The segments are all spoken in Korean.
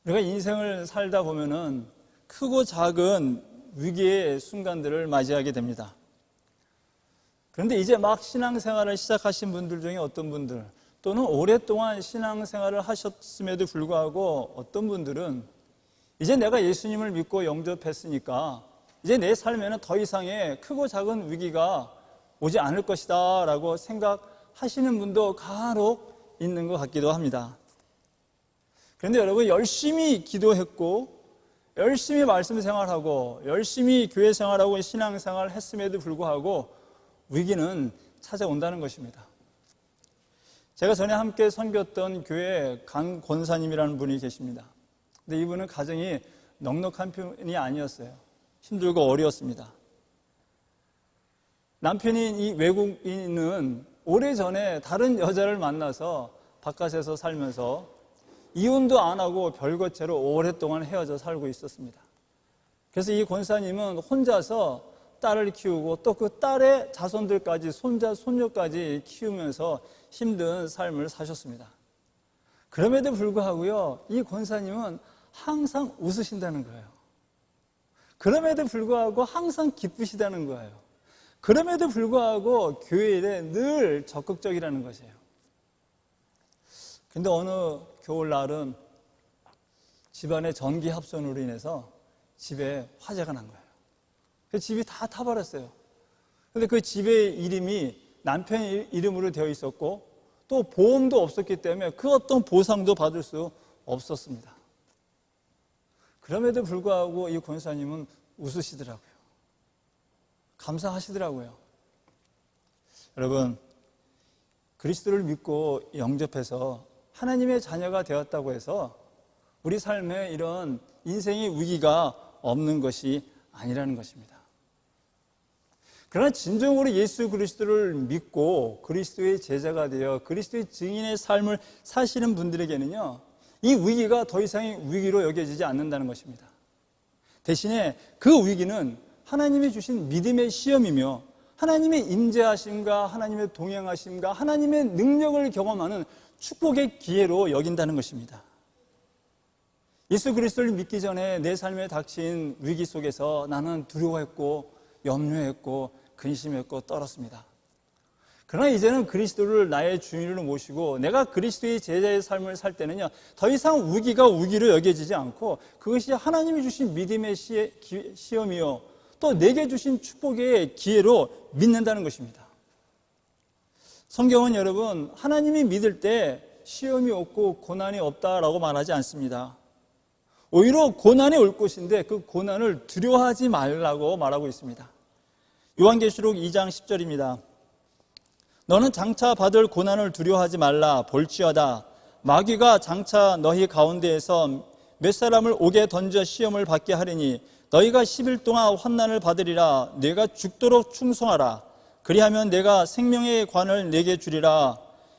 우리가 인생을 살다 보면은 크고 작은 위기의 순간들을 맞이하게 됩니다. 그런데 이제 막 신앙생활을 시작하신 분들 중에 어떤 분들, 또는 오랫동안 신앙생활을 하셨음에도 불구하고 어떤 분들은 이제 내가 예수님을 믿고 영접했으니까 이제 내 삶에는 더 이상의 크고 작은 위기가 오지 않을 것이다 라고 생각하시는 분도 간혹 있는 것 같기도 합니다. 그런데 여러분, 열심히 기도했고 열심히 말씀 생활하고 열심히 교회 생활하고 신앙생활을 했음에도 불구하고 위기는 찾아온다는 것입니다. 제가 전에 함께 섬겼던 교회에 강 권사님이라는 분이 계십니다. 근데 이분은 가정이 넉넉한 편이 아니었어요. 힘들고 어려웠습니다. 남편인 이 외국인은 오래전에 다른 여자를 만나서 바깥에서 살면서 이혼도 안 하고 별것째로 오랫동안 헤어져 살고 있었습니다. 그래서 이 권사님은 혼자서 딸을 키우고 또 그 딸의 자손들까지, 손자, 손녀까지 키우면서 힘든 삶을 사셨습니다. 그럼에도 불구하고요, 이 권사님은 항상 웃으신다는 거예요. 그럼에도 불구하고 항상 기쁘시다는 거예요. 그럼에도 불구하고 교회에 늘 적극적이라는 것이에요. 근데 어느 겨울날은 집안의 전기 합선으로 인해서 집에 화재가 난 거예요. 그 집이 다 타버렸어요. 근데 그 집의 이름이 남편 이름으로 되어 있었고 또 보험도 없었기 때문에 그 어떤 보상도 받을 수 없었습니다. 그럼에도 불구하고 이 권사님은 웃으시더라고요. 감사하시더라고요. 여러분, 그리스도를 믿고 영접해서 하나님의 자녀가 되었다고 해서 우리 삶에 이런 인생의 위기가 없는 것이 아니라는 것입니다. 그러나 진정으로 예수 그리스도를 믿고 그리스도의 제자가 되어 그리스도의 증인의 삶을 사시는 분들에게는요, 이 위기가 더 이상의 위기로 여겨지지 않는다는 것입니다. 대신에 그 위기는 하나님이 주신 믿음의 시험이며 하나님의 임재하심과 하나님의 동행하심과 하나님의 능력을 경험하는 축복의 기회로 여긴다는 것입니다. 예수 그리스도를 믿기 전에 내 삶에 닥친 위기 속에서 나는 두려워했고 염려했고 근심했고 떨었습니다. 그러나 이제는 그리스도를 나의 주인으로 모시고 내가 그리스도의 제자의 삶을 살 때는요, 더 이상 위기가 위기로 여겨지지 않고 그것이 하나님이 주신 믿음의 시험이요 또 내게 주신 축복의 기회로 믿는다는 것입니다. 성경은 여러분, 하나님이 믿을 때 시험이 없고 고난이 없다라고 말하지 않습니다. 오히려 고난이 올 것인데 그 고난을 두려워하지 말라고 말하고 있습니다. 요한계시록 2장 10절입니다. 너는 장차 받을 고난을 두려워하지 말라. 볼지어다 마귀가 장차 너희 가운데에서 몇 사람을 옥에 던져 시험을 받게 하리니 너희가 10일 동안 환난을 받으리라. 네가 죽도록 충성하라. 그리하면 내가 생명의 관을 네게 주리라.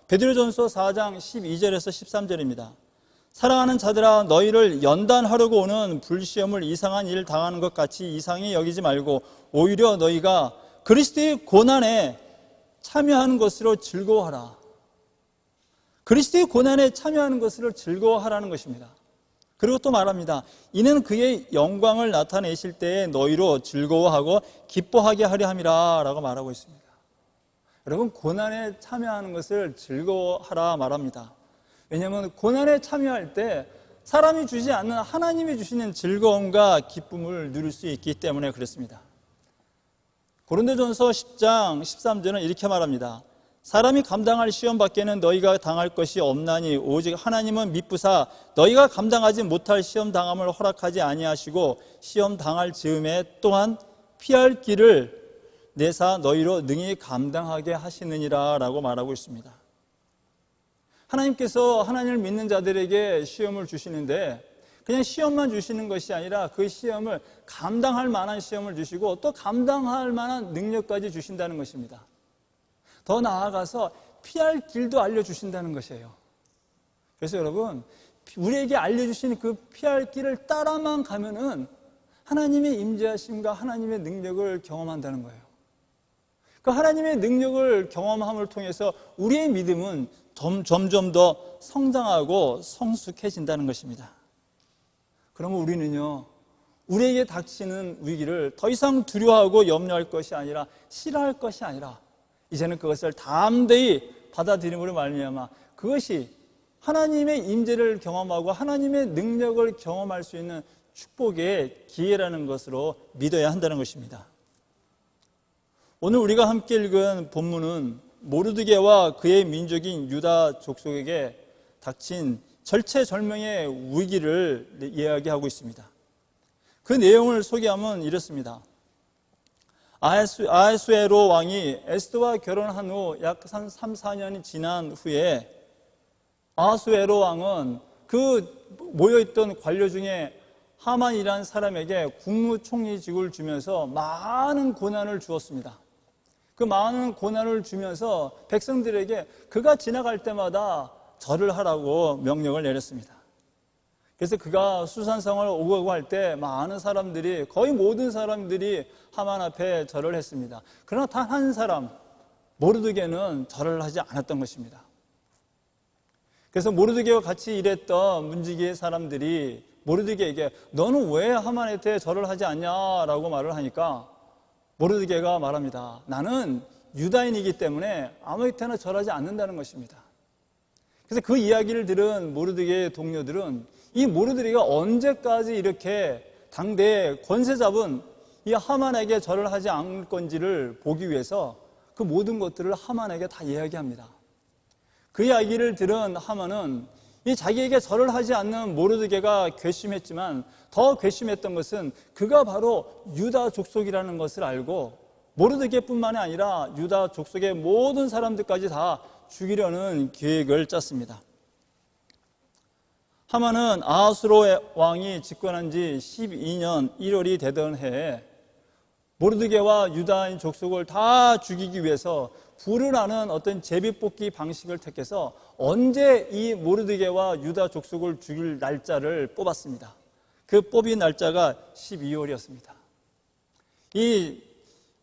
베드로전서 4장 12절에서 13절입니다. 사랑하는 자들아, 너희를 연단하려고 오는 불시험을 이상한 일 당하는 것 같이 이상히 여기지 말고 오히려 너희가 그리스도의 고난에 참여하는 것으로 즐거워하라. 그리스도의 고난에 참여하는 것으로 즐거워하라는 것입니다. 그리고 또 말합니다. 이는 그의 영광을 나타내실 때에 너희로 즐거워하고 기뻐하게 하려 함이라 라고 말하고 있습니다. 여러분, 고난에 참여하는 것을 즐거워하라 말합니다. 왜냐하면 고난에 참여할 때 사람이 주지 않는 하나님이 주시는 즐거움과 기쁨을 누릴 수 있기 때문에 그렇습니다. 고린도전서 10장 13절은 이렇게 말합니다. 사람이 감당할 시험 밖에는 너희가 당할 것이 없나니 오직 하나님은 미쁘사 너희가 감당하지 못할 시험 당함을 허락하지 아니하시고 시험 당할 즈음에 또한 피할 길을 내사 너희로 능히 감당하게 하시느니라 라고 말하고 있습니다. 하나님께서 하나님을 믿는 자들에게 시험을 주시는데 그냥 시험만 주시는 것이 아니라 그 시험을 감당할 만한 시험을 주시고 또 감당할 만한 능력까지 주신다는 것입니다. 더 나아가서 피할 길도 알려주신다는 것이에요. 그래서 여러분, 우리에게 알려주신 그 피할 길을 따라만 가면은 하나님의 임재하심과 하나님의 능력을 경험한다는 거예요. 그 하나님의 능력을 경험함을 통해서 우리의 믿음은 점점 더 성장하고 성숙해진다는 것입니다. 그러면 우리는요, 우리에게 닥치는 위기를 더 이상 두려워하고 염려할 것이 아니라 싫어할 것이 아니라 이제는 그것을 담대히 받아들임으로 말미암아 그것이 하나님의 임재를 경험하고 하나님의 능력을 경험할 수 있는 축복의 기회라는 것으로 믿어야 한다는 것입니다. 오늘 우리가 함께 읽은 본문은 모르드게와 그의 민족인 유다 족속에게 닥친 절체절명의 위기를 이야기하고 있습니다. 그 내용을 소개하면 이렇습니다. 아하수에로 왕이 에스더와 결혼한 후 약 3, 4년이 지난 후에 아하수에로 왕은 그 모여있던 관료 중에 하만이라는 사람에게 국무총리직을 주면서 많은 고난을 주었습니다. 그 많은 고난을 주면서 백성들에게 그가 지나갈 때마다 절을 하라고 명령을 내렸습니다. 그래서 그가 수산성을 오고 할 때 많은 사람들이, 거의 모든 사람들이 하만 앞에 절을 했습니다. 그러나 단 한 사람, 모르드게는 절을 하지 않았던 것입니다. 그래서 모르드게와 같이 일했던 문지기의 사람들이 모르드게에게 너는 왜 하만한테 절을 하지 않냐라고 말을 하니까 모르드게가 말합니다. 나는 유다인이기 때문에 아무한테나 절하지 않는다는 것입니다. 그래서 그 이야기를 들은 모르드게의 동료들은 이 모르드게가 언제까지 이렇게 당대의 권세 잡은 이 하만에게 절을 하지 않을 건지를 보기 위해서 그 모든 것들을 하만에게 다 이야기합니다. 그 이야기를 들은 하만은 이 자기에게 절을 하지 않는 모르드게가 괘씸했지만 더 괘씸했던 것은 그가 바로 유다 족속이라는 것을 알고 모르드게뿐만이 아니라 유다 족속의 모든 사람들까지 다 죽이려는 계획을 짰습니다. 하만은 아하수로 왕이 집권한 지 12년 1월이 되던 해에 모르드게와 유다인 족속을 다 죽이기 위해서 불을 어떤 제비뽑기 방식을 택해서 언제 이 모르드게와 유다 족속을 죽일 날짜를 뽑았습니다. 그 뽑힌 날짜가 12월이었습니다. 이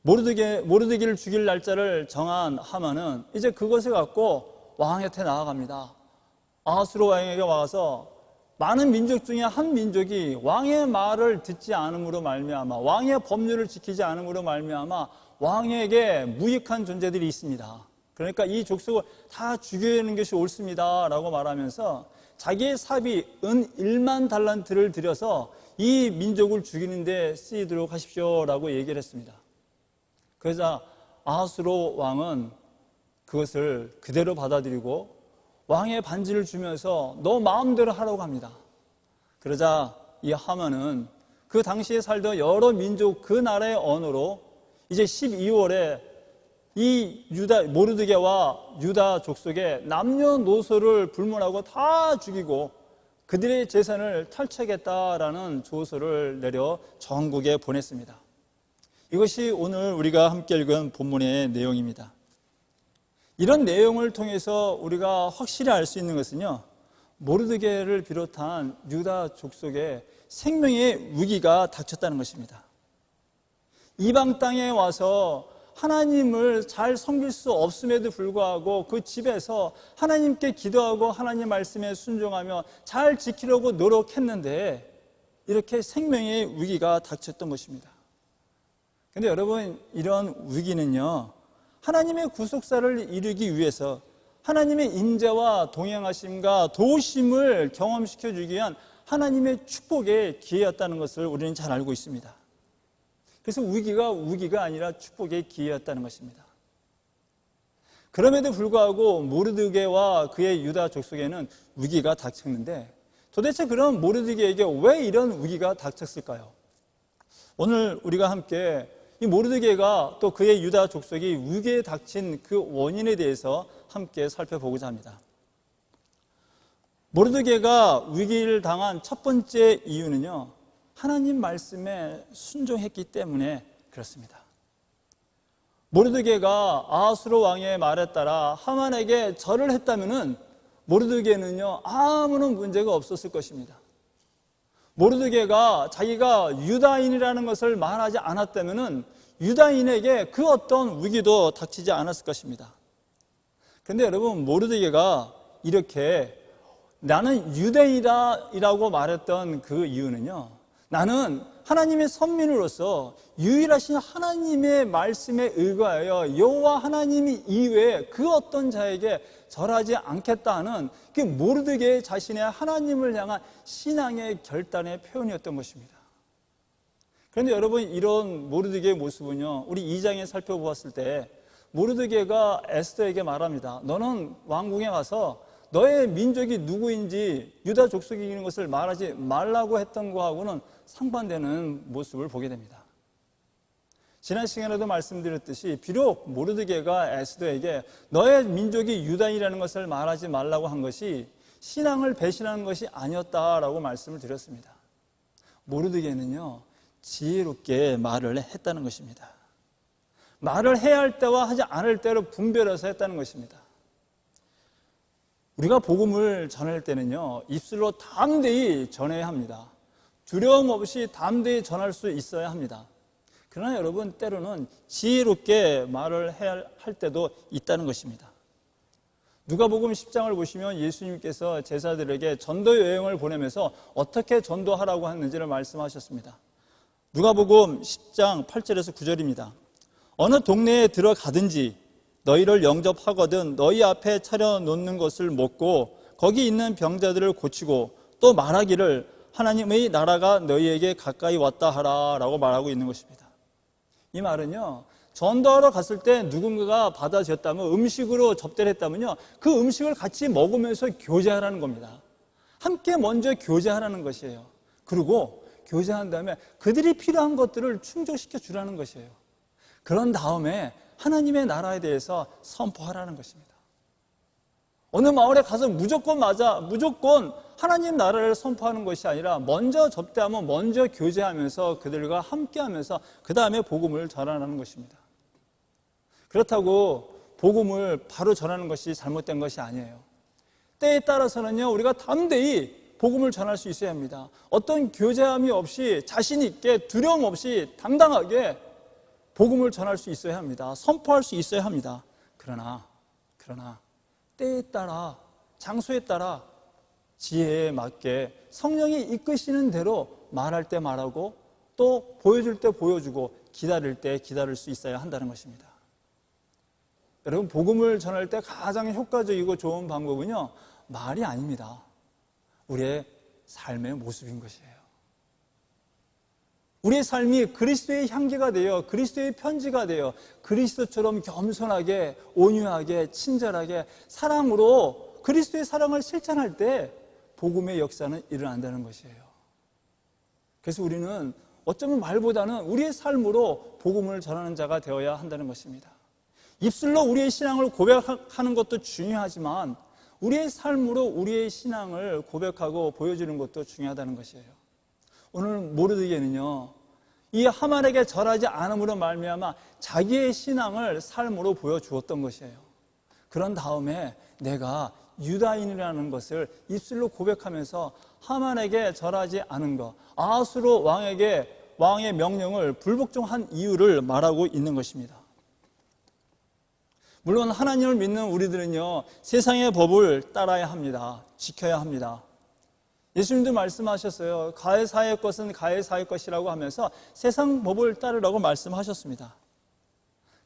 모르드게를 죽일 날짜를 정한 하만은 이제 그것을 갖고 왕한테 나아갑니다. 아하수로 왕에게 와서 많은 민족 중에 한 민족이 왕의 말을 듣지 않음으로 말미암아, 왕의 법률을 지키지 않음으로 말미암아 왕에게 무익한 존재들이 있습니다. 그러니까 이 족속을 다 죽여내는 것이 옳습니다 라고 말하면서 자기의 사비 은 1만 달란트를 들여서 이 민족을 죽이는 데 쓰이도록 하십시오 라고 얘기를 했습니다. 그래서 아하수로 왕은 그것을 그대로 받아들이고 왕의 반지를 주면서 너 마음대로 하라고 합니다. 그러자 이 하만은 그 당시에 살던 여러 민족 그 나라의 언어로 이제 12월에 이 모르드게와 유다 족속의 남녀노소를 불문하고 다 죽이고 그들의 재산을 탈취하겠다라는 조서를 내려 전국에 보냈습니다. 이것이 오늘 우리가 함께 읽은 본문의 내용입니다. 이런 내용을 통해서 우리가 확실히 알 수 있는 것은요, 모르드게를 비롯한 유다 족속에 생명의 위기가 닥쳤다는 것입니다. 이방 땅에 와서 하나님을 잘 섬길 수 없음에도 불구하고 그 집에서 하나님께 기도하고 하나님 말씀에 순종하며 잘 지키려고 노력했는데 이렇게 생명의 위기가 닥쳤던 것입니다. 그런데 여러분, 이런 위기는요, 하나님의 구속사를 이루기 위해서 하나님의 인자와 동행하심과 도우심을 경험시켜 주기 위한 하나님의 축복의 기회였다는 것을 우리는 잘 알고 있습니다. 그래서 위기가 아니라 축복의 기회였다는 것입니다. 그럼에도 불구하고 모르드게와 그의 유다 족속에는 위기가 닥쳤는데 도대체 그럼 모르드게에게 왜 이런 위기가 닥쳤을까요? 오늘 우리가 함께 이 모르드게가 또 그의 유다 족속이 위기에 닥친 그 원인에 대해서 함께 살펴보고자 합니다. 모르드게가 위기를 당한 첫 번째 이유는요, 하나님 말씀에 순종했기 때문에 그렇습니다. 모르드게가 아하수로 왕의 말에 따라 하만에게 절을 했다면은 모르드게는요, 아무런 문제가 없었을 것입니다. 모르드게가 자기가 유다인이라는 것을 말하지 않았다면은 유다인에게 그 어떤 위기도 닥치지 않았을 것입니다. 그런데 여러분, 모르드게가 이렇게 나는 유대인이라고 말했던 그 이유는요, 나는 하나님의 선민으로서 유일하신 하나님의 말씀에 의거하여 여호와 하나님 이외에 그 어떤 자에게 절하지 않겠다 하는 그 모르드게 자신의 하나님을 향한 신앙의 결단의 표현이었던 것입니다. 그런데 여러분, 이런 모르드게의 모습은요, 우리 2장에 살펴보았을 때 모르드게가 에스더에게 말합니다. 너는 왕궁에 가서 너의 민족이 누구인지 유다 족속이 있는 것을 말하지 말라고 했던 거하고는 상반되는 모습을 보게 됩니다. 지난 시간에도 말씀드렸듯이 비록 모르드게가 에스더에게 너의 민족이 유다인이라는 것을 말하지 말라고 한 것이 신앙을 배신하는 것이 아니었다라고 말씀을 드렸습니다. 모르드게는요, 지혜롭게 말을 했다는 것입니다. 말을 해야 할 때와 하지 않을 때로 분별해서 했다는 것입니다. 우리가 복음을 전할 때는요, 입술로 담대히 전해야 합니다. 두려움 없이 담대히 전할 수 있어야 합니다. 그러나 여러분, 때로는 지혜롭게 말을 해야 할 때도 있다는 것입니다. 누가복음 10장을 보시면 예수님께서 제자들에게 전도 여행을 보내면서 어떻게 전도하라고 했는지를 말씀하셨습니다. 누가복음 10장 8절에서 9절입니다. 어느 동네에 들어가든지 너희를 영접하거든 너희 앞에 차려놓는 것을 먹고 거기 있는 병자들을 고치고 또 말하기를 하나님의 나라가 너희에게 가까이 왔다 하라 라고 말하고 있는 것입니다. 이 말은요, 전도하러 갔을 때 누군가가 받아줬다면, 음식으로 접대를 했다면요, 그 음식을 같이 먹으면서 교제하라는 겁니다. 함께 먼저 교제하라는 것이에요. 그리고 교제한 다음에 그들이 필요한 것들을 충족시켜 주라는 것이에요. 그런 다음에 하나님의 나라에 대해서 선포하라는 것입니다. 어느 마을에 가서 무조건 하나님 나라를 선포하는 것이 아니라 먼저 접대하면 먼저 교제하면서 그들과 함께하면서 그 다음에 복음을 전하는 것입니다. 그렇다고 복음을 바로 전하는 것이 잘못된 것이 아니에요. 때에 따라서는요, 우리가 담대히 복음을 전할 수 있어야 합니다. 어떤 교제함이 없이 자신 있게 두려움 없이 당당하게 복음을 전할 수 있어야 합니다. 선포할 수 있어야 합니다. 그러나 때에 따라, 장소에 따라 지혜에 맞게 성령이 이끄시는 대로 말할 때 말하고 또 보여줄 때 보여주고 기다릴 때 기다릴 수 있어야 한다는 것입니다. 여러분, 복음을 전할 때 가장 효과적이고 좋은 방법은요, 말이 아닙니다. 우리의 삶의 모습인 것이에요. 우리의 삶이 그리스도의 향기가 되어 그리스도의 편지가 되어 그리스도처럼 겸손하게 온유하게 친절하게 사랑으로 그리스도의 사랑을 실천할 때 복음의 역사는 일어난다는 것이에요. 그래서 우리는 어쩌면 말보다는 우리의 삶으로 복음을 전하는 자가 되어야 한다는 것입니다. 입술로 우리의 신앙을 고백하는 것도 중요하지만 우리의 삶으로 우리의 신앙을 고백하고 보여주는 것도 중요하다는 것이에요. 오늘 모르드게는요, 이 하만에게 절하지 않음으로 말미암아 자기의 신앙을 삶으로 보여주었던 것이에요. 그런 다음에 내가 유다인이라는 것을 입술로 고백하면서 하만에게 절하지 않은 것, 아하수로 왕의 명령을 불복종한 이유를 말하고 있는 것입니다. 물론 하나님을 믿는 우리들은요, 세상의 법을 따라야 합니다. 지켜야 합니다. 예수님도 말씀하셨어요. 가해사의 것은 가해사의 것이라고 하면서 세상 법을 따르라고 말씀하셨습니다.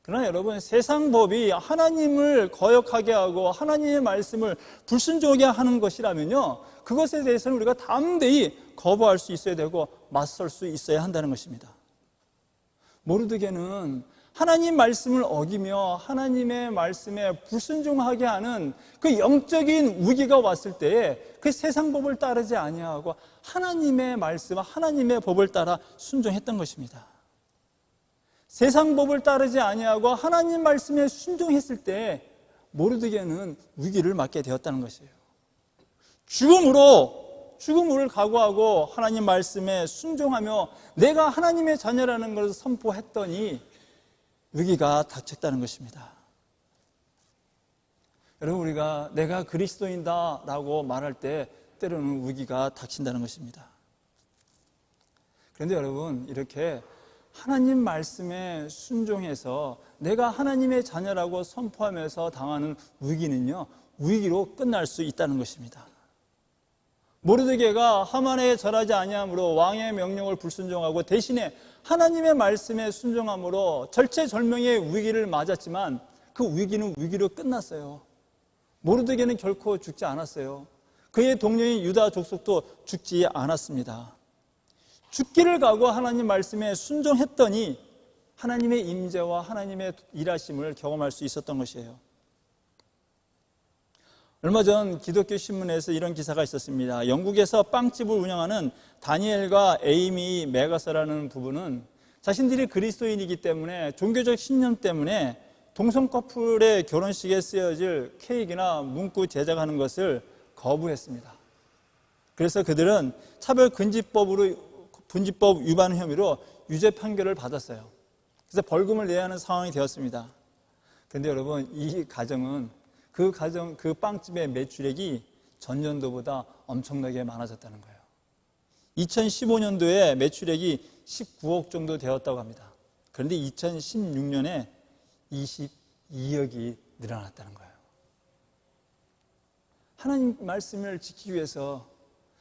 그러나 여러분, 세상 법이 하나님을 거역하게 하고 하나님의 말씀을 불순종하게 하는 것이라면요, 그것에 대해서는 우리가 담대히 거부할 수 있어야 되고 맞설 수 있어야 한다는 것입니다. 모르드게는 하나님 말씀을 어기며 하나님의 말씀에 불순종하게 하는 그 영적인 위기가 왔을 때에 그 세상 법을 따르지 아니하고 하나님의 말씀, 하나님의 법을 따라 순종했던 것입니다. 세상 법을 따르지 아니하고 하나님 말씀에 순종했을 때 모르드게는 위기를 맞게 되었다는 것이에요. 죽음을 각오하고 하나님 말씀에 순종하며 내가 하나님의 자녀라는 것을 선포했더니 위기가 닥쳤다는 것입니다. 여러분, 우리가 내가 그리스도인다 라고 말할 때 때로는 위기가 닥친다는 것입니다. 그런데 여러분, 이렇게 하나님 말씀에 순종해서 내가 하나님의 자녀라고 선포하면서 당하는 위기는요, 위기로 끝날 수 있다는 것입니다. 모르드게가 하만에 절하지 아니함으로 왕의 명령을 불순종하고 대신에 하나님의 말씀에 순종함으로 절체절명의 위기를 맞았지만 그 위기는 위기로 끝났어요. 모르드게는 결코 죽지 않았어요. 그의 동료인 유다 족속도 죽지 않았습니다. 죽기를 각오 하나님 말씀에 순종했더니 하나님의 임재와 하나님의 일하심을 경험할 수 있었던 것이에요. 얼마 전 기독교 신문에서 이런 기사가 있었습니다. 영국에서 빵집을 운영하는 다니엘과 에이미 메가서라는 부부는 자신들이 그리스도인이기 때문에 종교적 신념 때문에 동성 커플의 결혼식에 쓰여질 케이크나 문구 제작하는 것을 거부했습니다. 그래서 그들은 차별금지법 위반 혐의로 유죄 판결을 받았어요. 그래서 벌금을 내야 하는 상황이 되었습니다. 그런데 여러분, 이 가정은 그 빵집의 매출액이 전년도보다 엄청나게 많아졌다는 거예요. 2015년도에 매출액이 19억 정도 되었다고 합니다. 그런데 2016년에 22억이 늘어났다는 거예요. 하나님 말씀을 지키기 위해서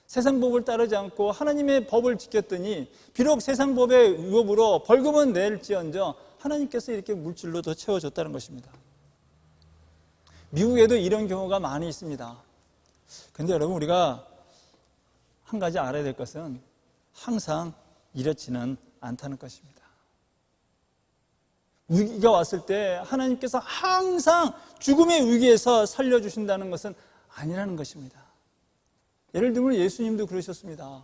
세상 법을 따르지 않고 하나님의 법을 지켰더니 비록 세상 법의 위법으로 벌금은 낼지언정 하나님께서 이렇게 물질로 더 채워줬다는 것입니다. 미국에도 이런 경우가 많이 있습니다. 그런데 여러분, 우리가 한 가지 알아야 될 것은 항상 이렇지는 않다는 것입니다. 위기가 왔을 때 하나님께서 항상 죽음의 위기에서 살려주신다는 것은 아니라는 것입니다. 예를 들면 예수님도 그러셨습니다.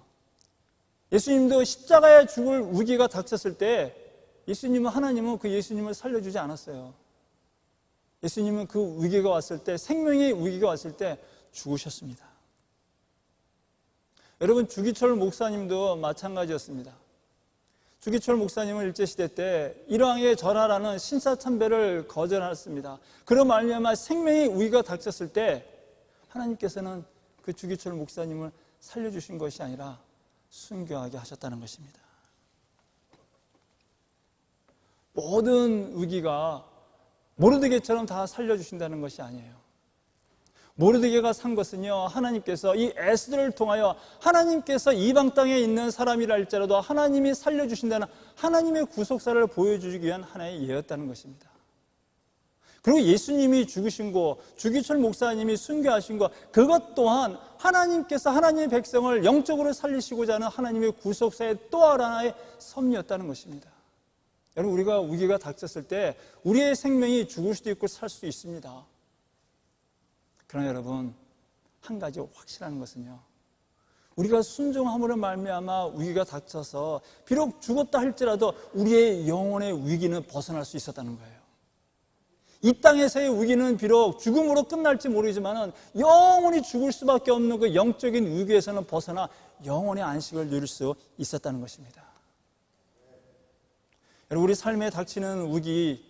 예수님도 십자가에 죽을 위기가 닥쳤을 때 하나님은 그 예수님을 살려주지 않았어요. 예수님은 그 위기가 왔을 때, 생명의 위기가 왔을 때 죽으셨습니다. 여러분, 주기철 목사님도 마찬가지였습니다. 주기철 목사님은 일제시대 때 일왕에 절하라는 신사참배를 거절했습니다. 그로 말미암아 생명의 위기가 닥쳤을 때 하나님께서는 그 주기철 목사님을 살려주신 것이 아니라 순교하게 하셨다는 것입니다. 모든 위기가 모르드게처럼 다 살려주신다는 것이 아니에요. 모르드게가 산 것은요, 하나님께서 이 에스더를 통하여 하나님께서 이방 땅에 있는 사람이라 할지라도 하나님이 살려주신다는 하나님의 구속사를 보여주기 위한 하나의 예였다는 것입니다. 그리고 예수님이 죽으신 거, 주기철 목사님이 순교하신 거, 그것 또한 하나님께서 하나님의 백성을 영적으로 살리시고자 하는 하나님의 구속사의 또 하나의 섭리였다는 것입니다. 여러분, 우리가 위기가 닥쳤을 때 우리의 생명이 죽을 수도 있고 살 수도 있습니다. 그러나 여러분, 한 가지 확실한 것은요, 우리가 순종함으로 말미암아 위기가 닥쳐서 비록 죽었다 할지라도 우리의 영혼의 위기는 벗어날 수 있었다는 거예요. 이 땅에서의 위기는 비록 죽음으로 끝날지 모르지만 영원히 죽을 수밖에 없는 그 영적인 위기에서는 벗어나 영혼의 안식을 누릴 수 있었다는 것입니다. 여러분, 우리 삶에 닥치는 위기,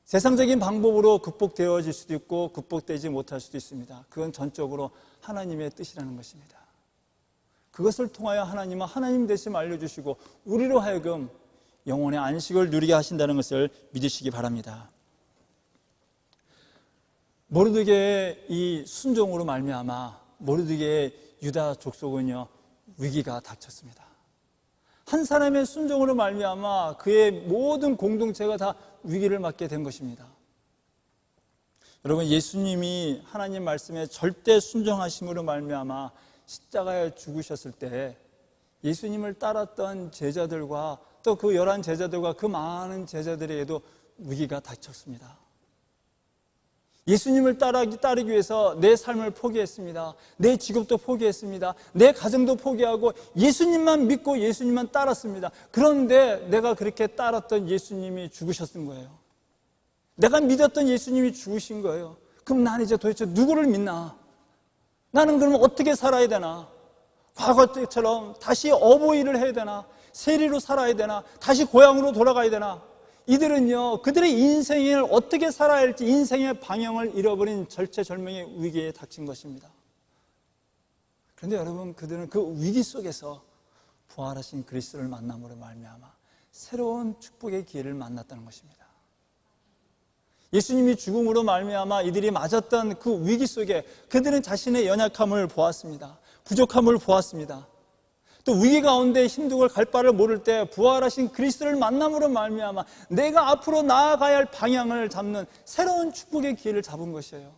세상적인 방법으로 극복되어질 수도 있고 극복되지 못할 수도 있습니다. 그건 전적으로 하나님의 뜻이라는 것입니다. 그것을 통하여 하나님은 하나님 되심 알려주시고 우리로 하여금 영혼의 안식을 누리게 하신다는 것을 믿으시기 바랍니다. 모르드게의 이 순종으로 말미암아 모르드게의 유다 족속은요, 위기가 닥쳤습니다. 한 사람의 순종으로 말미암아 그의 모든 공동체가 다 위기를 맞게 된 것입니다. 여러분, 예수님이 하나님 말씀에 절대 순종하심으로 말미암아 십자가에 죽으셨을 때 예수님을 따랐던 제자들과 또 그 11 제자들과 그 많은 제자들에게도 위기가 닥쳤습니다. 예수님을 따르기 위해서 내 삶을 포기했습니다. 내 직업도 포기했습니다. 내 가정도 포기하고 예수님만 믿고 예수님만 따랐습니다. 그런데 내가 그렇게 따랐던 예수님이 죽으셨던 거예요. 내가 믿었던 예수님이 죽으신 거예요. 그럼 난 이제 도대체 누구를 믿나? 나는 그러면 어떻게 살아야 되나? 과거처럼 다시 어버이를 해야 되나? 세리로 살아야 되나? 다시 고향으로 돌아가야 되나? 이들은요, 그들의 인생을 어떻게 살아야 할지 인생의 방향을 잃어버린 절체절명의 위기에 닥친 것입니다. 그런데 여러분, 그들은 그 위기 속에서 부활하신 그리스도를 만남으로 말미암아 새로운 축복의 기회를 만났다는 것입니다. 예수님이 죽음으로 말미암아 이들이 맞았던 그 위기 속에 그들은 자신의 연약함을 보았습니다. 부족함을 보았습니다. 또 위기 가운데 힘들고 갈 바를 모를 때 부활하신 그리스도를 만남으로 말미암아 내가 앞으로 나아가야 할 방향을 잡는 새로운 축복의 기회를 잡은 것이에요.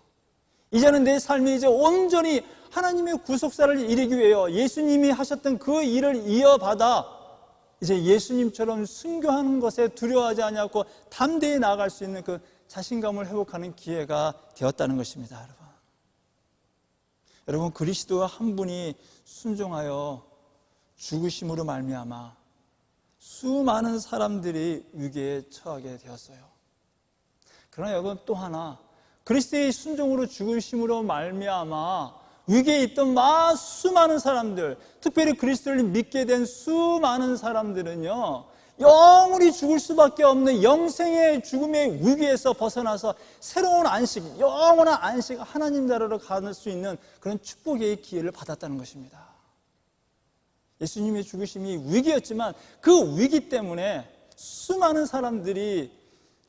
이제는 내 삶이 이제 온전히 하나님의 구속사를 이루기 위하여 예수님이 하셨던 그 일을 이어받아 이제 예수님처럼 순교하는 것에 두려워하지 않고 담대히 나아갈 수 있는 그 자신감을 회복하는 기회가 되었다는 것입니다. 여러분, 그리스도 한 분이 순종하여 죽으심으로 말미암아 수많은 사람들이 위기에 처하게 되었어요. 그러나 여러분, 또 하나 그리스도의 순종으로 죽으심으로 말미암아 위기에 있던 수많은 사람들, 특별히 그리스도를 믿게 된 수많은 사람들은요, 영원히 죽을 수밖에 없는 영생의 죽음의 위기에서 벗어나서 새로운 안식, 영원한 안식, 하나님 나라로 갈 수 있는 그런 축복의 기회를 받았다는 것입니다. 예수님의 죽으심이 위기였지만 그 위기 때문에 수많은 사람들이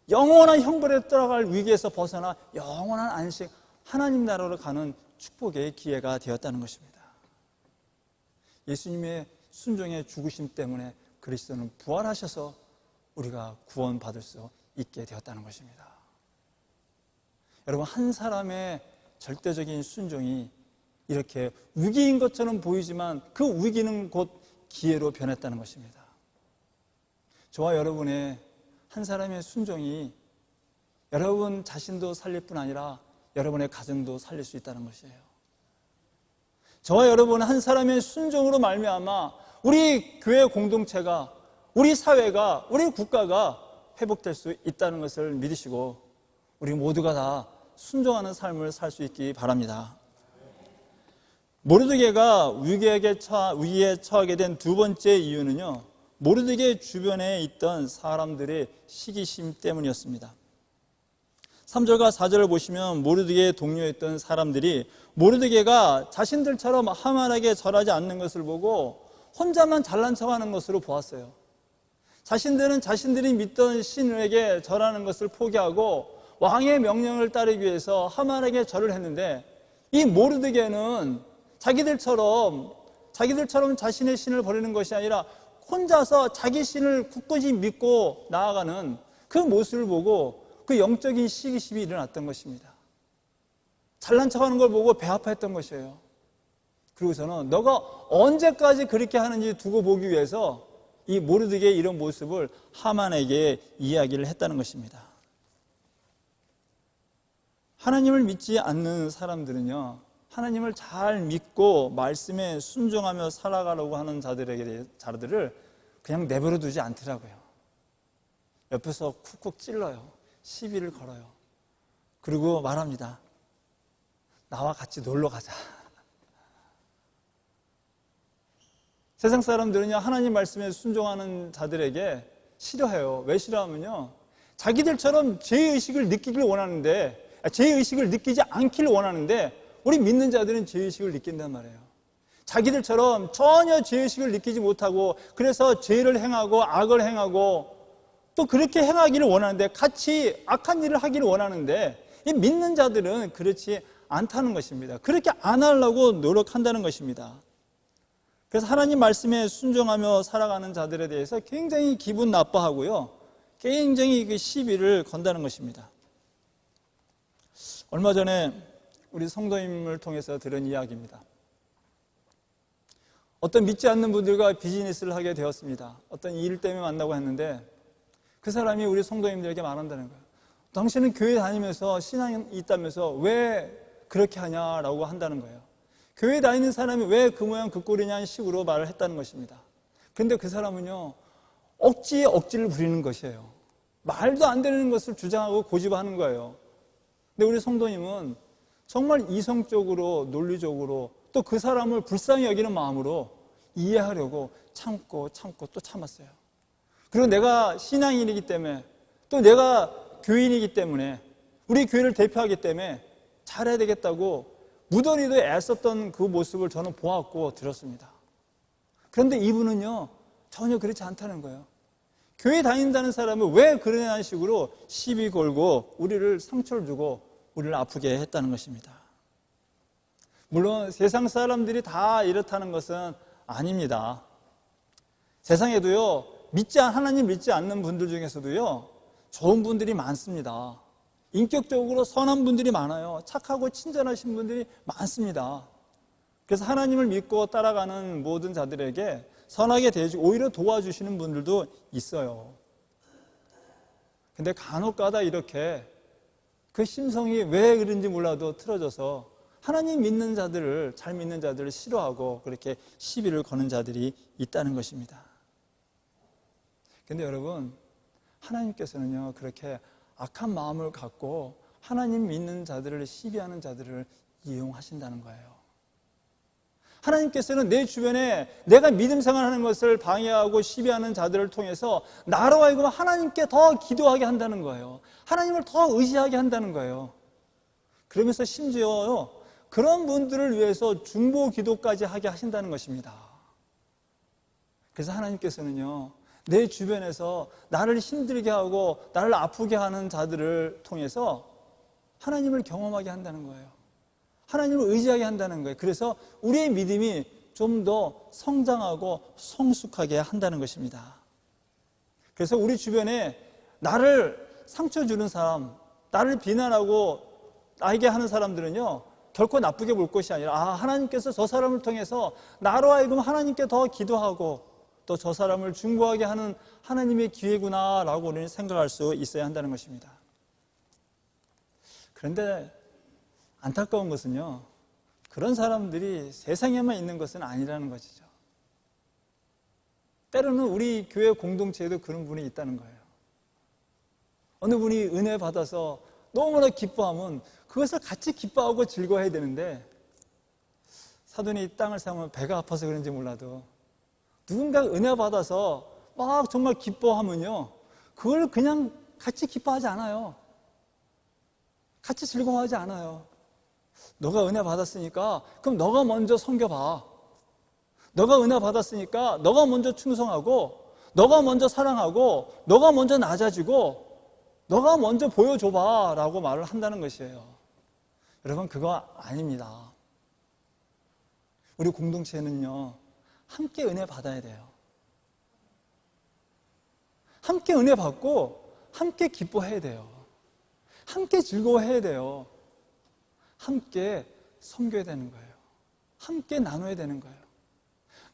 영원한 형벌에 들어갈 위기에서 벗어나 영원한 안식, 하나님 나라로 가는 축복의 기회가 되었다는 것입니다. 예수님의 순종의 죽으심 때문에 그리스도는 부활하셔서 우리가 구원받을 수 있게 되었다는 것입니다. 여러분, 한 사람의 절대적인 순종이 이렇게 위기인 것처럼 보이지만 그 위기는 곧 기회로 변했다는 것입니다. 저와 여러분의 한 사람의 순종이 여러분 자신도 살릴 뿐 아니라 여러분의 가정도 살릴 수 있다는 것이에요. 저와 여러분 한 사람의 순종으로 말미암아 우리 교회 공동체가, 우리 사회가, 우리 국가가 회복될 수 있다는 것을 믿으시고 우리 모두가 다 순종하는 삶을 살 수 있기 바랍니다. 모르드게가 위기에 처하게 된 두 번째 이유는요, 모르드게 주변에 있던 사람들의 시기심 때문이었습니다. 3절과 4절을 보시면 모르드게의 동료였던 사람들이 모르드게가 자신들처럼 하만에게 절하지 않는 것을 보고 혼자만 잘난 척하는 것으로 보았어요. 자신들은 자신들이 믿던 신에게 절하는 것을 포기하고 왕의 명령을 따르기 위해서 하만에게 절을 했는데, 이 모르드게는 자기들처럼 자신의 신을 버리는 것이 아니라 혼자서 자기 신을 굳건히 믿고 나아가는 그 모습을 보고 그 영적인 시기심이 일어났던 것입니다. 잘난 척하는 걸 보고 배 아파했던 것이에요. 그리고서는 너가 언제까지 그렇게 하는지 두고 보기 위해서 이 모르드게의 이런 모습을 하만에게 이야기를 했다는 것입니다. 하나님을 믿지 않는 사람들은요, 하나님을 잘 믿고 말씀에 순종하며 살아가려고 하는 자들을 그냥 내버려 두지 않더라고요. 옆에서 쿡쿡 찔러요. 시비를 걸어요. 그리고 말합니다. 나와 같이 놀러 가자. 세상 사람들은요, 하나님 말씀에 순종하는 자들에게 싫어해요. 왜 싫어하면요, 자기들처럼 죄의식을 느끼길 원하는데, 죄의식을 느끼지 않기를 원하는데, 우리 믿는 자들은 죄의식을 느낀단 말이에요. 자기들처럼 전혀 죄의식을 느끼지 못하고 그래서 죄를 행하고 악을 행하고 또 그렇게 행하기를 원하는데, 같이 악한 일을 하기를 원하는데, 이 믿는 자들은 그렇지 않다는 것입니다. 그렇게 안 하려고 노력한다는 것입니다. 그래서 하나님 말씀에 순종하며 살아가는 자들에 대해서 굉장히 기분 나빠하고요, 굉장히 그 시비를 건다는 것입니다. 얼마 전에 우리 성도님을 통해서 들은 이야기입니다. 어떤 믿지 않는 분들과 비즈니스를 하게 되었습니다. 어떤 일 때문에 만나고 했는데 그 사람이 우리 성도님들에게 말한다는 거예요. 당신은 교회 다니면서 신앙이 있다면서 왜 그렇게 하냐라고 한다는 거예요. 교회 다니는 사람이 왜 그 모양 그 꼴이냐는 식으로 말을 했다는 것입니다. 그런데 그 사람은요, 억지를 부리는 것이에요. 말도 안 되는 것을 주장하고 고집하는 거예요. 근데 우리 성도님은 정말 이성적으로, 논리적으로 또 그 사람을 불쌍히 여기는 마음으로 이해하려고 참고 또 참았어요. 그리고 내가 신앙인이기 때문에, 또 내가 교인이기 때문에, 우리 교회를 대표하기 때문에 잘해야 되겠다고 무던히도 애썼던 그 모습을 저는 보았고 들었습니다. 그런데 이분은요, 전혀 그렇지 않다는 거예요. 교회 다닌다는 사람은 왜 그러냐는 식으로 시비 걸고 우리를 상처를 주고 우리를 아프게 했다는 것입니다. 물론 세상 사람들이 다 이렇다는 것은 아닙니다. 세상에도요, 하나님 믿지 않는 분들 중에서도요, 좋은 분들이 많습니다. 인격적으로 선한 분들이 많아요. 착하고 친절하신 분들이 많습니다. 그래서 하나님을 믿고 따라가는 모든 자들에게 선하게 대해주고 오히려 도와주시는 분들도 있어요. 근데 간혹가다 이렇게 그 심성이 왜 그런지 몰라도 틀어져서 하나님 믿는 자들을, 잘 믿는 자들을 싫어하고 그렇게 시비를 거는 자들이 있다는 것입니다. 근데 여러분, 하나님께서는요, 그렇게 악한 마음을 갖고 하나님 믿는 자들을 시비하는 자들을 이용하신다는 거예요. 하나님께서는 내 주변에 내가 믿음 생활하는 것을 방해하고 시비하는 자들을 통해서 나로 하여금 하나님께 더 기도하게 한다는 거예요. 하나님을 더 의지하게 한다는 거예요. 그러면서 심지어 그런 분들을 위해서 중보 기도까지 하게 하신다는 것입니다. 그래서 하나님께서는요, 내 주변에서 나를 힘들게 하고 나를 아프게 하는 자들을 통해서 하나님을 경험하게 한다는 거예요. 하나님을 의지하게 한다는 거예요. 그래서 우리의 믿음이 좀 더 성장하고 성숙하게 한다는 것입니다. 그래서 우리 주변에 나를 상처 주는 사람, 나를 비난하고 나에게 하는 사람들은요, 결코 나쁘게 볼 것이 아니라 하나님께서 저 사람을 통해서 나로 하여금 하나님께 더 기도하고 또 저 사람을 중보하게 하는 하나님의 기회구나라고 우리는 생각할 수 있어야 한다는 것입니다. 그런데 안타까운 것은요, 그런 사람들이 세상에만 있는 것은 아니라는 것이죠. 때로는 우리 교회 공동체에도 그런 분이 있다는 거예요. 어느 분이 은혜 받아서 너무나 기뻐하면 그것을 같이 기뻐하고 즐거워해야 되는데, 사돈이 땅을 사면 배가 아파서 그런지 몰라도 누군가 은혜 받아서 막 정말 기뻐하면요, 그걸 그냥 같이 기뻐하지 않아요. 같이 즐거워하지 않아요. 너가 은혜 받았으니까 그럼 너가 먼저 섬겨봐. 너가 은혜 받았으니까 너가 먼저 충성하고 너가 먼저 사랑하고 너가 먼저 낮아지고 너가 먼저 보여줘봐 라고 말을 한다는 것이에요. 여러분, 그거 아닙니다. 우리 공동체는요, 함께 은혜 받아야 돼요. 함께 은혜 받고 함께 기뻐해야 돼요. 함께 즐거워해야 돼요. 함께 섬겨야 되는 거예요. 함께 나눠야 되는 거예요.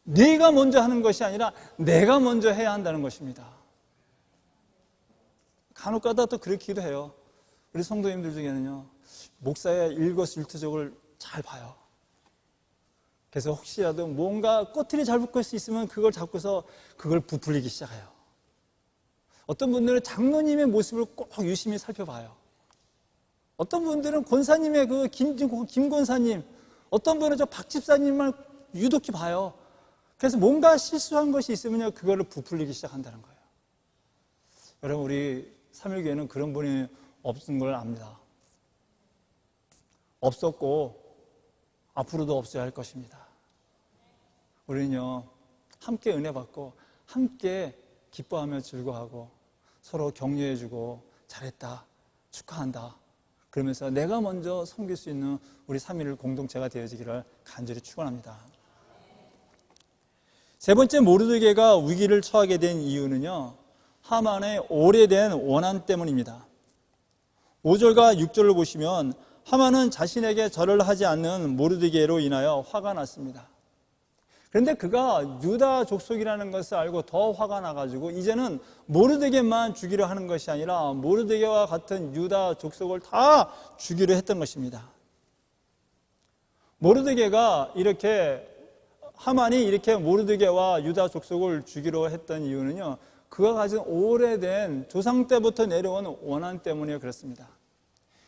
네가 먼저 하는 것이 아니라 내가 먼저 해야 한다는 것입니다. 간혹가다 또 그렇기도 해요. 우리 성도님들 중에는요, 목사의 일거수일투족을 잘 봐요. 그래서 혹시라도 뭔가 꼬투리 잘 붙을 수 있으면 그걸 잡고서 그걸 부풀리기 시작해요. 어떤 분들은 장로님의 모습을 꼭 유심히 살펴봐요. 어떤 분들은 권사님의 그 김 권사님, 어떤 분은 저 박 집사님만 유독히 봐요. 그래서 뭔가 실수한 것이 있으면 그거를 부풀리기 시작한다는 거예요. 여러분, 우리 삼일교회는 그런 분이 없는 걸 압니다. 없었고 앞으로도 없어야 할 것입니다. 우리는요, 함께 은혜 받고 함께 기뻐하며 즐거워하고 서로 격려해주고 잘했다, 축하한다, 그러면서 내가 먼저 섬길 수 있는 우리 3.1 공동체가 되어지기를 간절히 축원합니다. 세 번째, 모르드게가 위기를 처하게 된 이유는요, 하만의 오래된 원한 때문입니다. 5절과 6절을 보시면 하만은 자신에게 절을 하지 않는 모르드게로 인하여 화가 났습니다. 그런데 그가 유다 족속이라는 것을 알고 더 화가 나가지고 이제는 모르드게만 죽이려 하는 것이 아니라 모르드게와 같은 유다 족속을 다 죽이려 했던 것입니다. 모르드게가 하만이 이렇게 모르드게와 유다 족속을 죽이려 했던 이유는요, 그가 가진 오래된 조상 때부터 내려온 원한 때문에 그렇습니다.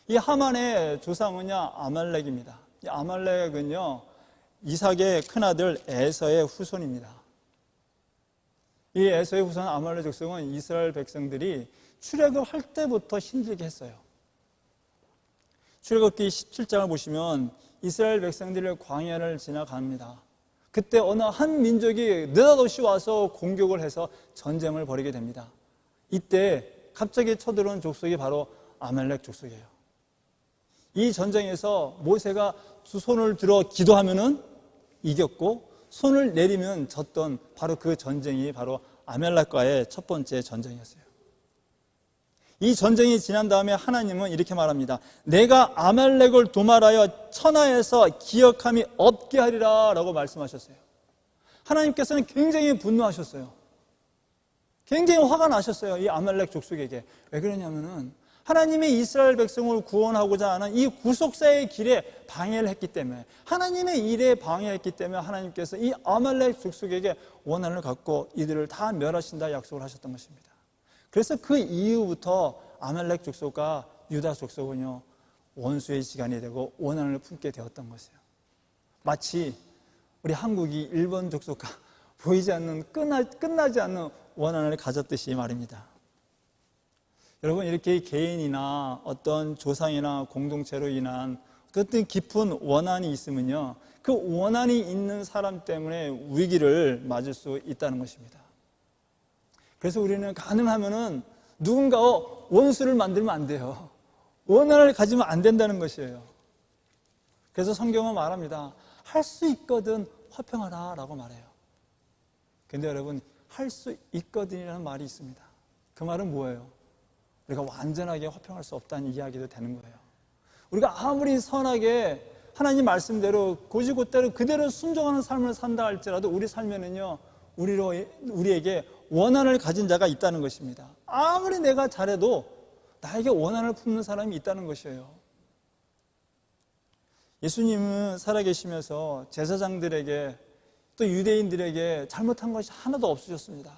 이 하만의 조상은요, 아말렉입니다. 이 아말렉은요, 이삭의 큰아들 에서의 후손입니다. 이 에서의 후손 아말렉 족속은 이스라엘 백성들이 출애굽 할 때부터 힘들게 했어요. 출애굽기 17장을 보시면 이스라엘 백성들이 광야를 지나갑니다. 그때 어느 한 민족이 느닷없이 와서 공격을 해서 전쟁을 벌이게 됩니다. 이때 갑자기 쳐들어온 족속이 바로 아말렉 족속이에요. 이 전쟁에서 모세가 두 손을 들어 기도하면은 이겼고 손을 내리면 졌던 바로 그 전쟁이 바로 아말렉과의 첫 번째 전쟁이었어요. 이 전쟁이 지난 다음에 하나님은 이렇게 말합니다. 내가 아말렉을 도말하여 천하에서 기억함이 없게 하리라 라고 말씀하셨어요. 하나님께서는 굉장히 분노하셨어요. 굉장히 화가 나셨어요. 이 아말렉 족속에게. 왜 그러냐면은 하나님이 이스라엘 백성을 구원하고자 하는 이 구속사의 길에 방해를 했기 때문에, 하나님의 일에 방해했기 때문에 하나님께서 이 아말렉 족속에게 원한을 갖고 이들을 다 멸하신다 약속을 하셨던 것입니다. 그래서 그 이후부터 아말렉 족속과 유다 족속은요, 원수의 지간이 되고 원한을 품게 되었던 것이에요. 마치 우리 한국이 일본 족속과 보이지 않는, 끝나지 않는 원한을 가졌듯이 말입니다. 여러분, 이렇게 개인이나 어떤 조상이나 공동체로 인한 어떤 깊은 원한이 있으면요, 그 원한이 있는 사람 때문에 위기를 맞을 수 있다는 것입니다. 그래서 우리는 가능하면은 누군가와 원수를 만들면 안 돼요. 원한을 가지면 안 된다는 것이에요. 그래서 성경은 말합니다. 할 수 있거든 화평하라 라고 말해요. 근데 여러분, 할 수 있거든이라는 말이 있습니다. 그 말은 뭐예요? 우리가 완전하게 화평할 수 없다는 이야기도 되는 거예요. 우리가 아무리 선하게 하나님 말씀대로 곧이곧대로 그대로 순종하는 삶을 산다 할지라도 우리 삶에는요, 우리에게 원한을 가진 자가 있다는 것입니다. 아무리 내가 잘해도 나에게 원한을 품는 사람이 있다는 것이에요. 예수님은 살아계시면서 제사장들에게 또 유대인들에게 잘못한 것이 하나도 없으셨습니다.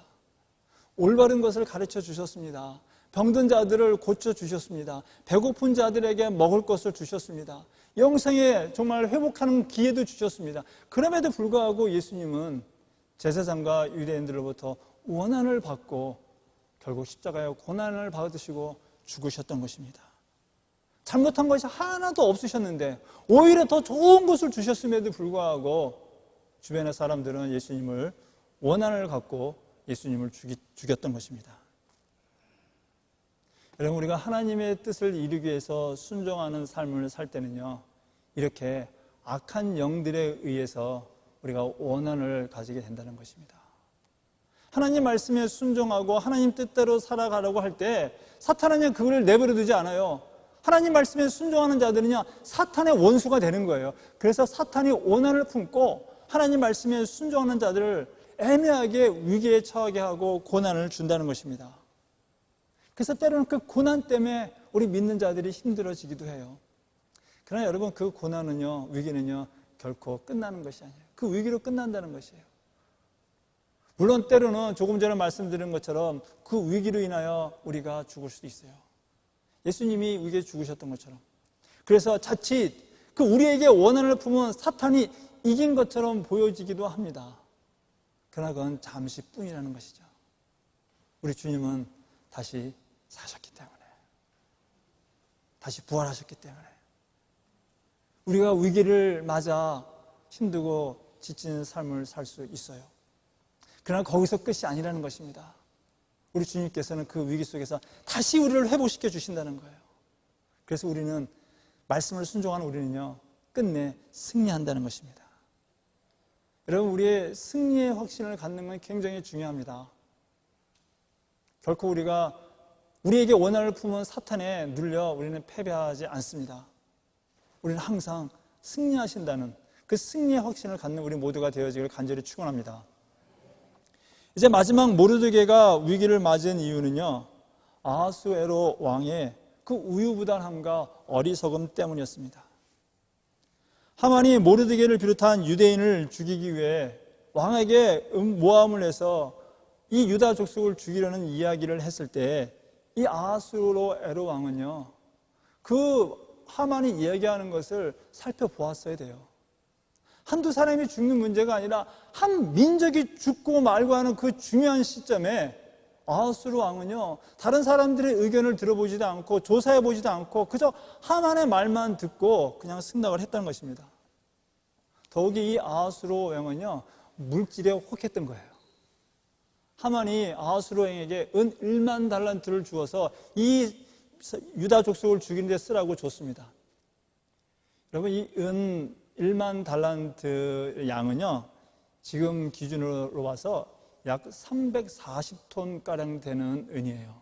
올바른 것을 가르쳐 주셨습니다. 병든 자들을 고쳐주셨습니다. 배고픈 자들에게 먹을 것을 주셨습니다. 영생에 정말 회복하는 기회도 주셨습니다. 그럼에도 불구하고 예수님은 제사장과 유대인들로부터 원한을 받고 결국 십자가의 고난을 받으시고 죽으셨던 것입니다. 잘못한 것이 하나도 없으셨는데 오히려 더 좋은 것을 주셨음에도 불구하고 주변의 사람들은 예수님을 원한을 갖고 예수님을 죽였던 것입니다. 여러분, 우리가 하나님의 뜻을 이루기 위해서 순종하는 삶을 살 때는요, 이렇게 악한 영들에 의해서 우리가 원한을 가지게 된다는 것입니다. 하나님 말씀에 순종하고 하나님 뜻대로 살아가려고 할 때 사탄은요, 그걸 내버려 두지 않아요. 하나님 말씀에 순종하는 자들은요, 사탄의 원수가 되는 거예요. 그래서 사탄이 원한을 품고 하나님 말씀에 순종하는 자들을 애매하게 위기에 처하게 하고 고난을 준다는 것입니다. 그래서 때로는 그 고난 때문에 우리 믿는 자들이 힘들어지기도 해요. 그러나 여러분, 그 고난은요, 위기는요, 결코 끝나는 것이 아니에요. 그 위기로 끝난다는 것이에요. 물론 때로는 조금 전에 말씀드린 것처럼 그 위기로 인하여 우리가 죽을 수도 있어요. 예수님이 위기에 죽으셨던 것처럼. 그래서 자칫 그 우리에게 원한을 품은 사탄이 이긴 것처럼 보여지기도 합니다. 그러나 그건 잠시뿐이라는 것이죠. 우리 주님은 다시 사셨기 때문에, 다시 부활하셨기 때문에 우리가 위기를 맞아 힘들고 지치는 삶을 살 수 있어요. 그러나 거기서 끝이 아니라는 것입니다. 우리 주님께서는 그 위기 속에서 다시 우리를 회복시켜 주신다는 거예요. 그래서 우리는, 말씀을 순종하는 우리는요, 끝내 승리한다는 것입니다. 여러분, 우리의 승리의 확신을 갖는 건 굉장히 중요합니다. 결코 우리에게 원한을 품은 사탄에 눌려 우리는 패배하지 않습니다. 우리는 항상 승리하신다는 그 승리의 확신을 갖는 우리 모두가 되어지기를 간절히 축원합니다. 이제 마지막 모르드게가 위기를 맞은 이유는요, 아하수에로 왕의 그 우유부단함과 어리석음 때문이었습니다. 하만이 모르드게를 비롯한 유대인을 죽이기 위해 왕에게 모함을 해서 이 유다 족속을 죽이려는 이야기를 했을 때 이 아하수에로 왕은요, 그 하만이 이야기하는 것을 살펴보았어야 돼요. 한두 사람이 죽는 문제가 아니라 한 민족이 죽고 말고 하는 그 중요한 시점에 아하수에로 왕은요, 다른 사람들의 의견을 들어보지도 않고 조사해보지도 않고 그저 하만의 말만 듣고 그냥 승낙을 했다는 것입니다. 더욱이 이 아하수에로 왕은요, 물질에 혹했던 거예요. 하만이 아하수에로 왕에게 은 1만 달란트를 주어서 이 유다 족속을 죽이는 데 쓰라고 줬습니다. 여러분, 이 은 1만 달란트 양은요, 지금 기준으로 와서 약 340톤가량 되는 은이에요.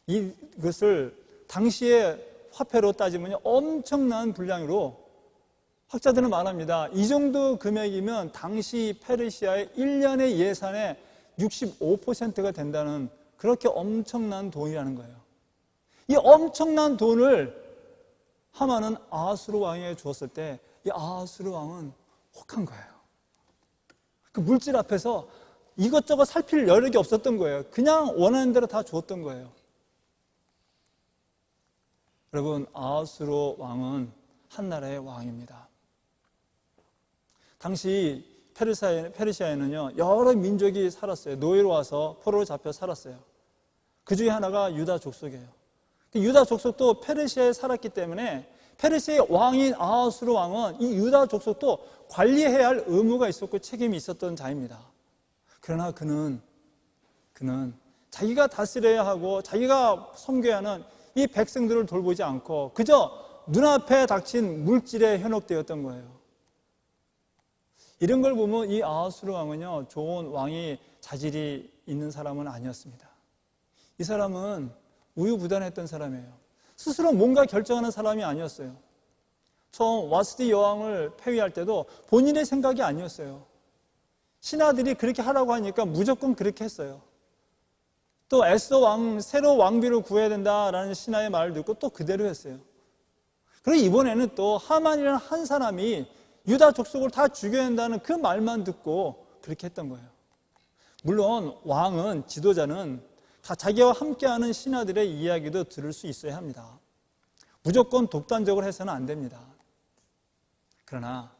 이것을 당시에 화폐로 따지면 엄청난 분량으로, 학자들은 말합니다. 이 정도 금액이면 당시 페르시아의 1년의 예산의 65%가 된다는, 그렇게 엄청난 돈이라는 거예요. 이 엄청난 돈을 하만은 아하수르 왕에게 주었을 때 이 아하수르 왕은 혹한 거예요. 그 물질 앞에서 이것저것 살필 여력이 없었던 거예요. 그냥 원하는 대로 다 주었던 거예요. 여러분, 아하수르 왕은 한 나라의 왕입니다. 당시 페르시아에는요, 여러 민족이 살았어요. 노예로 와서 포로로 잡혀 살았어요. 그 중에 하나가 유다 족속이에요. 유다 족속도 페르시아에 살았기 때문에 페르시아의 왕인 아하수르 왕은 이 유다 족속도 관리해야 할 의무가 있었고 책임이 있었던 자입니다. 그러나 그는 자기가 다스려야 하고 자기가 섬겨야 하는 이 백성들을 돌보지 않고 그저 눈앞에 닥친 물질에 현혹되었던 거예요. 이런 걸 보면 이 아하수르 왕은요, 좋은 왕이 자질이 있는 사람은 아니었습니다. 이 사람은 우유부단했던 사람이에요. 스스로 뭔가 결정하는 사람이 아니었어요. 처음 와스디 여왕을 폐위할 때도 본인의 생각이 아니었어요. 신하들이 그렇게 하라고 하니까 무조건 그렇게 했어요. 또 에스더 왕, 새로 왕비를 구해야 된다라는 신하의 말을 듣고 또 그대로 했어요. 그리고 이번에는 또 하만이라는 한 사람이 유다 족속을 다 죽여야 한다는 그 말만 듣고 그렇게 했던 거예요. 물론 왕은, 지도자는 다 자기와 함께하는 신하들의 이야기도 들을 수 있어야 합니다. 무조건 독단적으로 해서는 안 됩니다. 그러나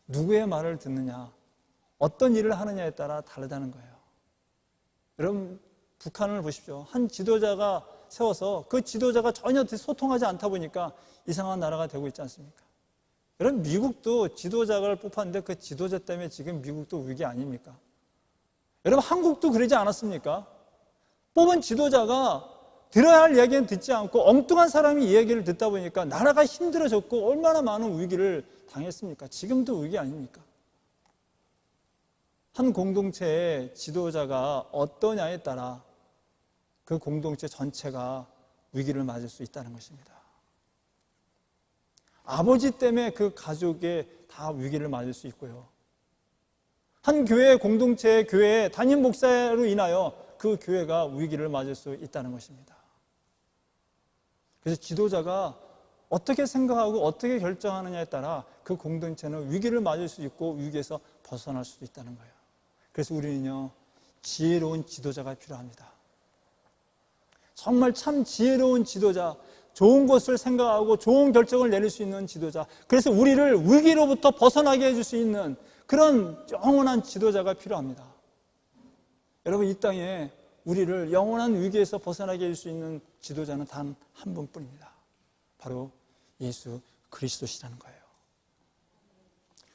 누구의 말을 듣느냐, 어떤 일을 하느냐에 따라 다르다는 거예요. 여러분, 북한을 보십시오. 한 지도자가 세워서 그 지도자가 전혀 소통하지 않다 보니까 이상한 나라가 되고 있지 않습니까? 여러분, 미국도 지도자를 뽑았는데 그 지도자 때문에 지금 미국도 위기 아닙니까? 여러분, 한국도 그러지 않았습니까? 뽑은 지도자가 들어야 할 이야기는 듣지 않고 엉뚱한 사람이 이야기를 듣다 보니까 나라가 힘들어졌고 얼마나 많은 위기를 당했습니까? 지금도 위기 아닙니까? 한 공동체의 지도자가 어떠냐에 따라 그 공동체 전체가 위기를 맞을 수 있다는 것입니다. 아버지 때문에 그 가족에 다 위기를 맞을 수 있고요. 한 교회 공동체의 교회 담임 목사로 인하여 그 교회가 위기를 맞을 수 있다는 것입니다. 그래서 지도자가 어떻게 생각하고 어떻게 결정하느냐에 따라 그 공동체는 위기를 맞을 수 있고 위기에서 벗어날 수도 있다는 거예요. 그래서 우리는요, 지혜로운 지도자가 필요합니다. 정말 참 지혜로운 지도자, 좋은 것을 생각하고 좋은 결정을 내릴 수 있는 지도자, 그래서 우리를 위기로부터 벗어나게 해줄 수 있는 그런 영원한 지도자가 필요합니다. 여러분, 이 땅에 우리를 영원한 위기에서 벗어나게 해줄 수 있는 지도자는 단 한 분뿐입니다. 바로 예수 그리스도시라는 거예요.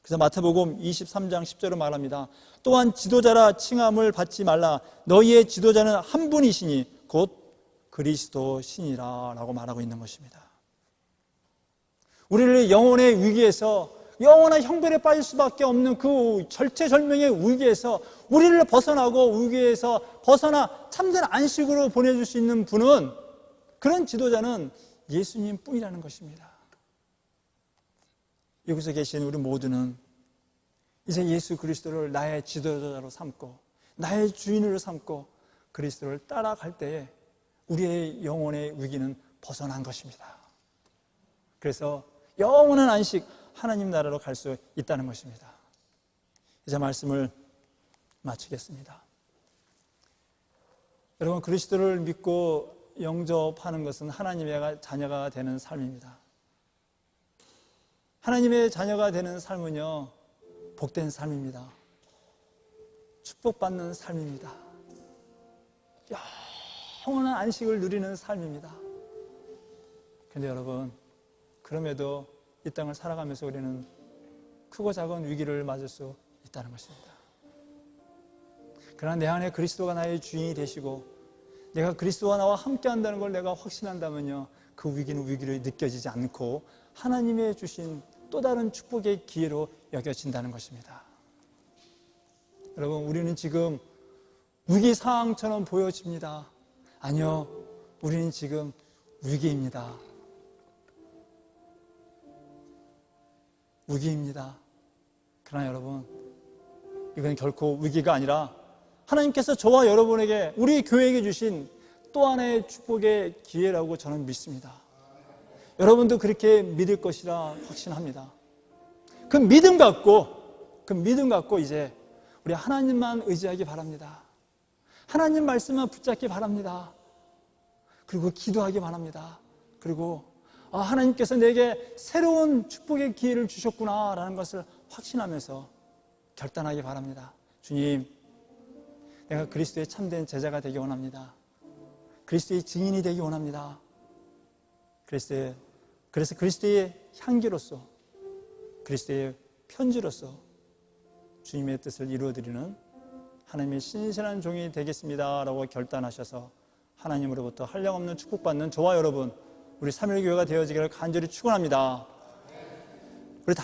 그래서 마태복음 23장 10절로 말합니다. 또한 지도자라 칭함을 받지 말라. 너희의 지도자는 한 분이시니 곧 그리스도시니라 라고 말하고 있는 것입니다. 우리를 영혼의 위기에서, 영원한 형벌에 빠질 수밖에 없는 그 절체절명의 위기에서 우리를 벗어나고 위기에서 벗어나 참된 안식으로 보내줄 수 있는 분은, 그런 지도자는 예수님 뿐이라는 것입니다. 여기서 계신 우리 모두는 이제 예수 그리스도를 나의 지도자로 삼고 나의 주인으로 삼고 그리스도를 따라갈 때에 우리의 영혼의 위기는 벗어난 것입니다. 그래서 영원한 안식, 하나님 나라로 갈 수 있다는 것입니다. 이제 말씀을 마치겠습니다. 여러분, 그리스도를 믿고 영접하는 것은 하나님의 자녀가 되는 삶입니다. 하나님의 자녀가 되는 삶은요, 복된 삶입니다. 축복받는 삶입니다. 영원한 안식을 누리는 삶입니다. 그런데 여러분, 그럼에도 이 땅을 살아가면서 우리는 크고 작은 위기를 맞을 수 있다는 것입니다. 그러나 내 안에 그리스도가 나의 주인이 되시고 내가 그리스도와 나와 함께 한다는 걸 내가 확신한다면요, 그 위기는 위기로 느껴지지 않고 하나님의 주신 또 다른 축복의 기회로 여겨진다는 것입니다. 여러분, 우리는 지금 위기 상황처럼 보여집니다. 아니요, 우리는 지금 위기입니다. 위기입니다. 그러나 여러분, 이건 결코 위기가 아니라 하나님께서 저와 여러분에게, 우리 교회에게 주신 또 하나의 축복의 기회라고 저는 믿습니다. 여러분도 그렇게 믿을 것이라 확신합니다. 그 믿음 갖고 이제 우리 하나님만 의지하기 바랍니다. 하나님 말씀만 붙잡기 바랍니다. 그리고 기도하기 바랍니다. 그리고 하나님께서 내게 새로운 축복의 기회를 주셨구나 라는 것을 확신하면서 결단하기 바랍니다. 주님, 내가 그리스도의 참된 제자가 되기 원합니다. 그리스도의 증인이 되기 원합니다. 그래서 그리스도의 향기로서, 그리스도의 편지로서 주님의 뜻을 이루어드리는 하나님의 신실한 종이 되겠습니다 라고 결단하셔서 하나님으로부터 한량없는 축복받는 저와 여러분, 우리 3.1교회가 되어지기를 간절히 축원합니다.